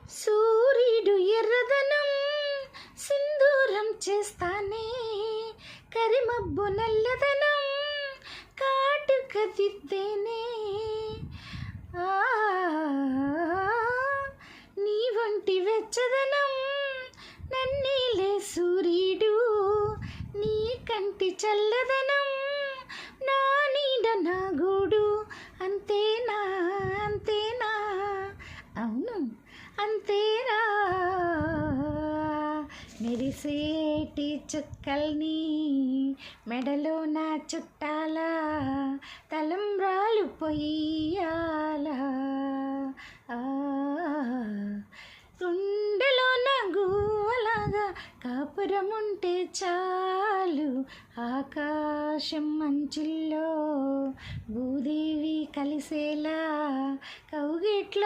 సూర్యుడు ఎర్రదనం సింధూరం చేస్తానే, కరిమబ్బు నల్లదనం కాటుక దిద్దేనే. నీ వంటి వెచ్చదనం నన్నీలే సూర్యుడు, నీ కంటి చల్లదనం నా నీడ నా గూడు. అంతేనా అంతేనా, అవును అంతేనా. మెరిసేటి చుక్కల్ని మెడలో నా చుట్టాల, తలంబ్రాలు పొయ్యాల. గుండెలో నా గువ్వలాగా కాపురం ఉంటే చాలు, ఆకాశం మంచుల్లో భూదేవి కలిసేలా కౌగిట్లో